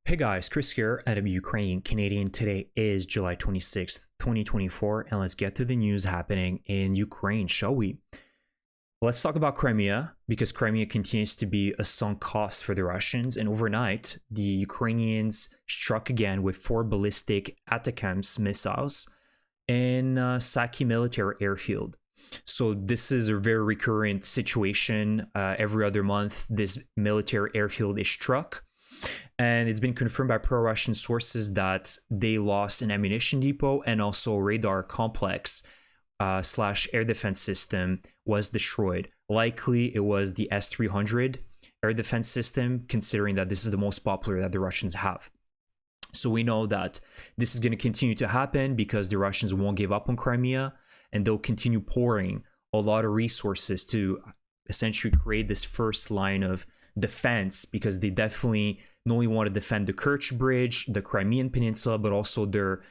Hey guys, Chris here, I'm Ukrainian Canadian. Today is July 26th, 2024, and let's get to the news happening in Ukraine, shall we? Let's talk about Crimea, because Crimea continues to be a sunk cost for the Russians, and overnight, the Ukrainians struck again with 4 ballistic ATACMS missiles in Saki military airfield. So this is a very recurrent situation. Every other month, this military airfield is struck. And it's been confirmed by pro-Russian sources that they lost an ammunition depot and also a radar complex slash air defense system was destroyed. Likely it was the S-300 air defense system, considering that this is the most popular that the Russians have. So we know that this is going to continue to happen because the Russians won't give up on Crimea, and they'll continue pouring a lot of resources to essentially create this first line of defense, because they definitely not only want to defend the Kerch Bridge, the Crimean Peninsula, but also their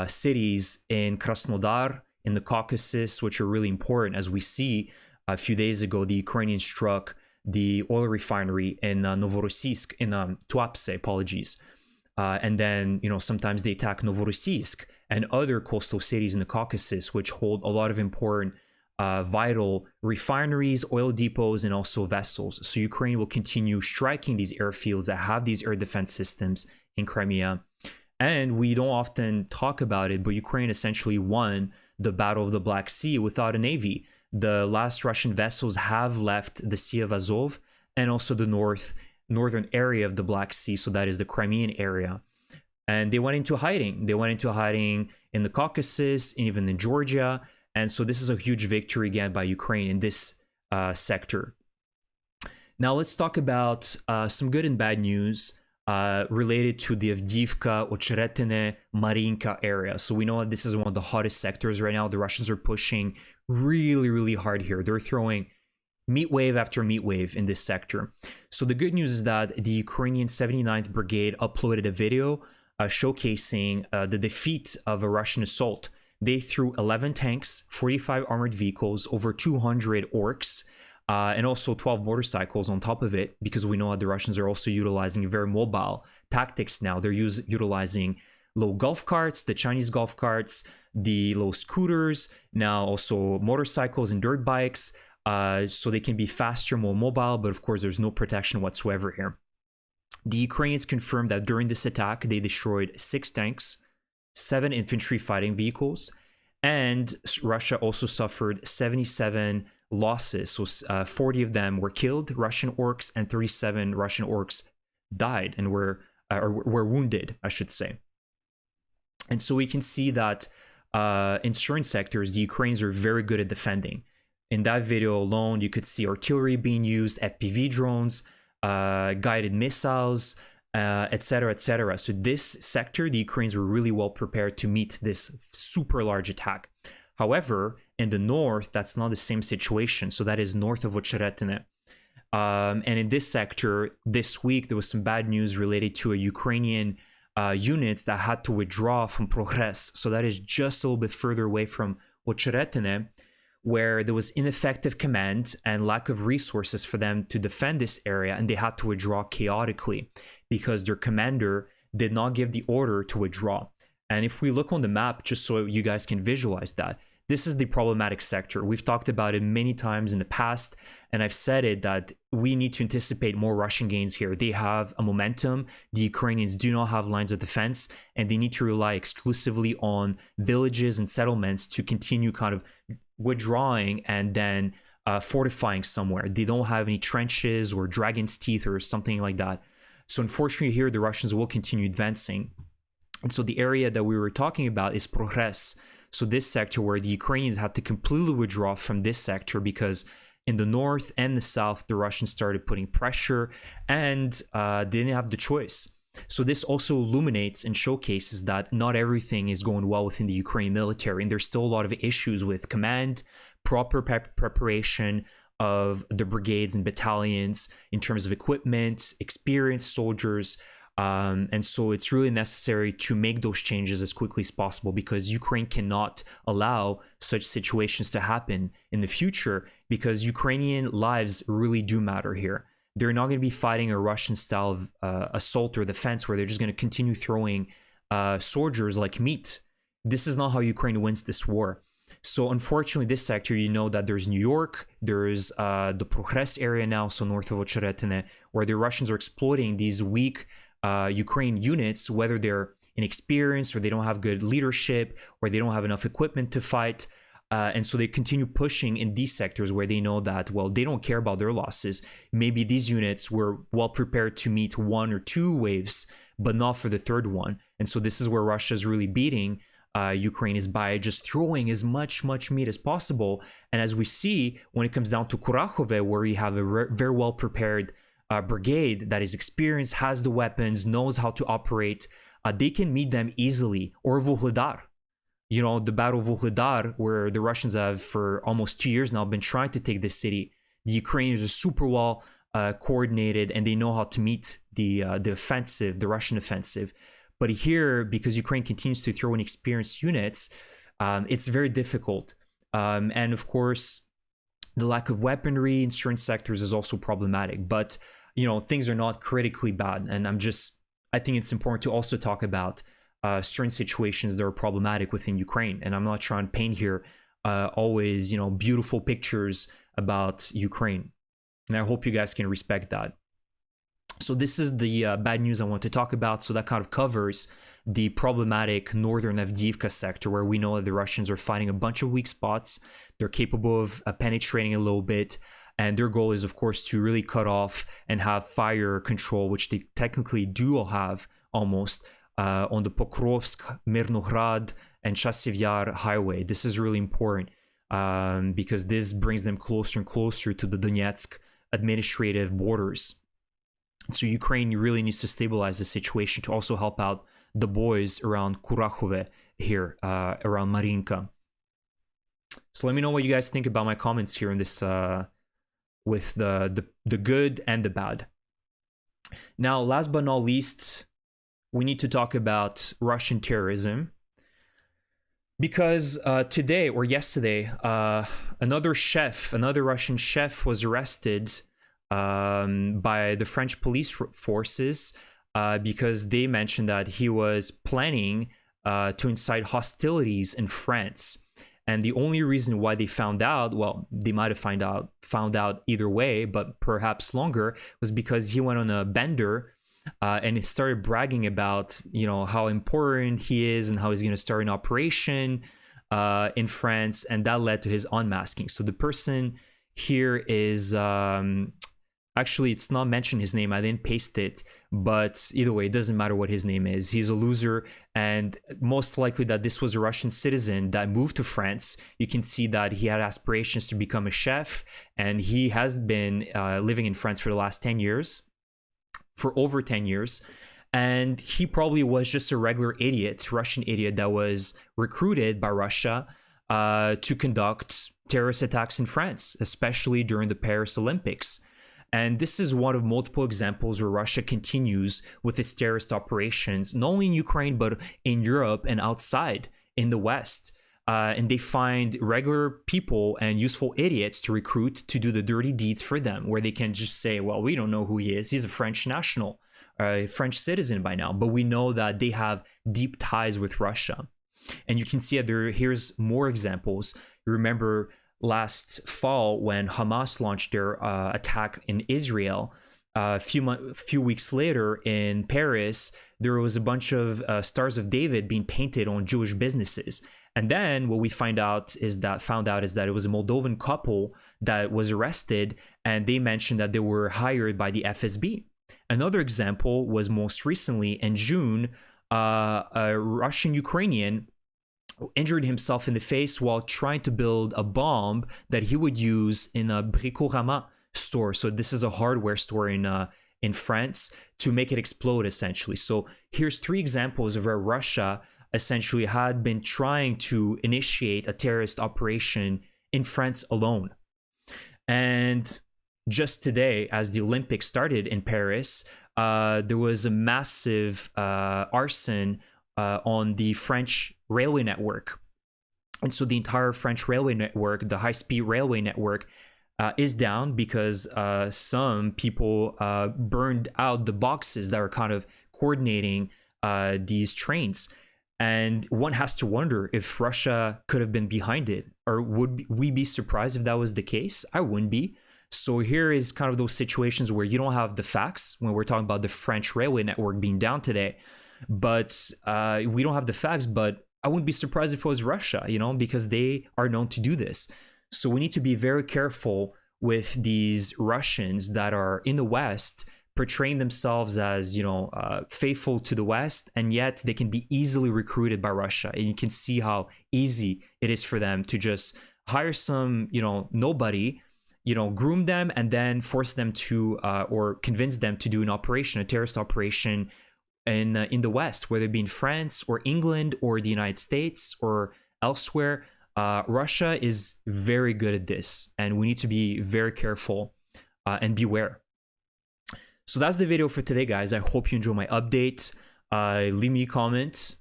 cities in Krasnodar, in the Caucasus, which are really important. As we see, a few days ago, the Ukrainians struck the oil refinery in Novorossiysk, in Tuapse, apologies. And then, sometimes they attack Novorossiysk and other coastal cities in the Caucasus, which hold a lot of important vital refineries, oil depots, and also vessels. So Ukraine will continue striking these airfields that have these air defense systems in Crimea. And we don't often talk about it, but Ukraine essentially won the Battle of the Black Sea without a navy. The last Russian vessels have left the Sea of Azov and also the northern area of the Black Sea, so that is the Crimean area. And they went into hiding. They went into hiding in the Caucasus, and even in Georgia. And so this is a huge victory again by Ukraine in this sector. Now let's talk about some good and bad news related to the Avdiivka, Ocheretine, Marinka area. So we know that this is one of the hottest sectors right now. The Russians are pushing really, really hard here. They're throwing meat wave after meat wave in this sector. So the good news is that the Ukrainian 79th Brigade uploaded a video showcasing the defeat of a Russian assault. They threw 11 tanks, 45 armored vehicles, over 200 orcs, and also 12 motorcycles on top of it, because we know that the Russians are also utilizing very mobile tactics now. They're utilizing low golf carts, the Chinese golf carts, the low scooters, now also motorcycles and dirt bikes, so they can be faster, more mobile, but of course there's no protection whatsoever here. The Ukrainians confirmed that during this attack, they destroyed 6 tanks, 7 infantry fighting vehicles, and Russia also suffered 77 losses. So 40 of them were killed, Russian orcs, and 37 Russian orcs died and were wounded, I should say. And so we can see that in certain sectors, the Ukrainians are very good at defending. In that video alone, you could see artillery being used, FPV drones, guided missiles, etc., etc. So this sector, the Ukrainians were really well prepared to meet this super large attack. However, in the north, that's not the same situation. So that is north of Ocheretine. And in this sector, this week, there was some bad news related to a Ukrainian units that had to withdraw from Progress. So that is just a little bit further away from Ocheretine, where there was ineffective command and lack of resources for them to defend this area, and they had to withdraw chaotically because their commander did not give the order to withdraw. And if we look on the map, just so you guys can visualize that, this is the problematic sector. We've talked about it many times in the past, and I've said it that we need to anticipate more Russian gains here. They have a momentum. The Ukrainians do not have lines of defense, and they need to rely exclusively on villages and settlements to continue kind of withdrawing and then fortifying somewhere. They don't have any trenches or dragon's teeth or something like that. So unfortunately here, the Russians will continue advancing. And so the area that we were talking about is Progress. So this sector where the Ukrainians had to completely withdraw from this sector, because in the north and the south, the Russians started putting pressure and they didn't have the choice. So this also illuminates and showcases that not everything is going well within the Ukrainian military, and there's still a lot of issues with command, proper preparation of the brigades and battalions in terms of equipment, experienced soldiers, and so it's really necessary to make those changes as quickly as possible, because Ukraine cannot allow such situations to happen in the future, because Ukrainian lives really do matter here. They're not going to be fighting a Russian style of assault or defense where they're just going to continue throwing soldiers like meat. This is not how Ukraine wins this war. So unfortunately, this sector, you know that there's New York, there's the Progress area now, so north of Ocheretine, where the Russians are exploiting these weak Ukraine units, whether they're inexperienced or they don't have good leadership or they don't have enough equipment to fight. And so they continue pushing in these sectors where they know that, well, they don't care about their losses. Maybe these units were well prepared to meet 1 or 2 waves, but not for the third one. And so this is where Russia is really beating Ukraine, is by just throwing as much meat as possible. And as we see, when it comes down to Kurakhove, where you have a very well prepared brigade that is experienced, has the weapons, knows how to operate, they can meet them easily. Or Vuhledar, you know, the Battle of Vuhledar, where the Russians have for almost 2 years now been trying to take this city. The Ukrainians are super well coordinated, and they know how to meet the offensive, the Russian offensive. But here, because Ukraine continues to throw in experienced units, it's very difficult. And of course, the lack of weaponry in certain sectors is also problematic. But, you know, things are not critically bad. And I think it's important to also talk about certain situations that are problematic within Ukraine. And I'm not trying to paint here always, you know, beautiful pictures about Ukraine. And I hope you guys can respect that. So this is the bad news I want to talk about. So that kind of covers the problematic northern Avdiivka sector, where we know that the Russians are fighting a bunch of weak spots. They're capable of penetrating a little bit. And their goal is, of course, to really cut off and have fire control, which they technically do have almost on the Pokrovsk, Mirnograd, and Chasiv Yar highway. This is really important because this brings them closer and closer to the Donetsk administrative borders. So Ukraine really needs to stabilize the situation to also help out the boys around Kurakhove here, around Marinka. So let me know what you guys think about my comments here in this, with the good and the bad. Now, last but not least, we need to talk about Russian terrorism. Because today or yesterday, another Russian chef was arrested by the French police forces because they mentioned that he was planning to incite hostilities in France. And the only reason why they found out, well, they might have found out either way, but perhaps longer, was because he went on a bender and he started bragging about, you know, how important he is and how he's going to start an operation in France, and that led to his unmasking. So the person here is actually, it's not mentioned his name. I didn't paste it, but either way, it doesn't matter what his name is. He's a loser, and most likely that this was a Russian citizen that moved to France. You can see that he had aspirations to become a chef, and he has been living in France for the last 10 years, for over 10 years. And he probably was just a regular idiot, Russian idiot, that was recruited by Russia to conduct terrorist attacks in France, especially during the Paris Olympics. And this is one of multiple examples where Russia continues with its terrorist operations, not only in Ukraine, but in Europe and outside in the West. And they find regular people and useful idiots to recruit to do the dirty deeds for them, where they can just say, well, we don't know who he is. He's a French national, a French citizen by now. But we know that they have deep ties with Russia. And you can see that here's more examples. You remember last fall when Hamas launched their attack in Israel, a few weeks later in Paris, there was a bunch of Stars of David being painted on Jewish businesses. And then what we found out is that it was a Moldovan couple that was arrested, and they mentioned that they were hired by the FSB. Another example was most recently in June, a Russian Ukrainian injured himself in the face while trying to build a bomb that he would use in a Bricorama store. So this is a hardware store in France to make it explode, essentially. So here's 3 examples of where Russia essentially had been trying to initiate a terrorist operation in France alone. And just today, as the Olympics started in Paris, there was a massive arson on the French railway network. And so the entire French railway network, the high-speed railway network, is down because some people burned out the boxes that are kind of coordinating these trains. And one has to wonder if Russia could have been behind it, or would we be surprised if that was the case? I wouldn't be. So here is kind of those situations where you don't have the facts when we're talking about the French railway network being down today, but we don't have the facts. But I wouldn't be surprised if it was Russia, you know, because they are known to do this. So we need to be very careful with these Russians that are in the West, portraying themselves as, you know, faithful to the West, and yet they can be easily recruited by Russia. And you can see how easy it is for them to just hire some, you know, nobody, you know, groom them, and then force them to, or convince them to do an operation, a terrorist operation in the West, whether it be in France or England or the United States or elsewhere. Russia is very good at this, and we need to be very careful and beware. So that's the video for today, guys. I hope you enjoy my update. Leave me a comment.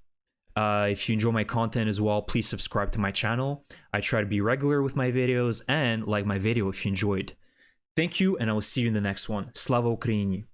If you enjoy my content as well, please subscribe to my channel. I try to be regular with my videos, and like my video if you enjoyed. Thank you, and I will see you in the next one. Slava Ukraini!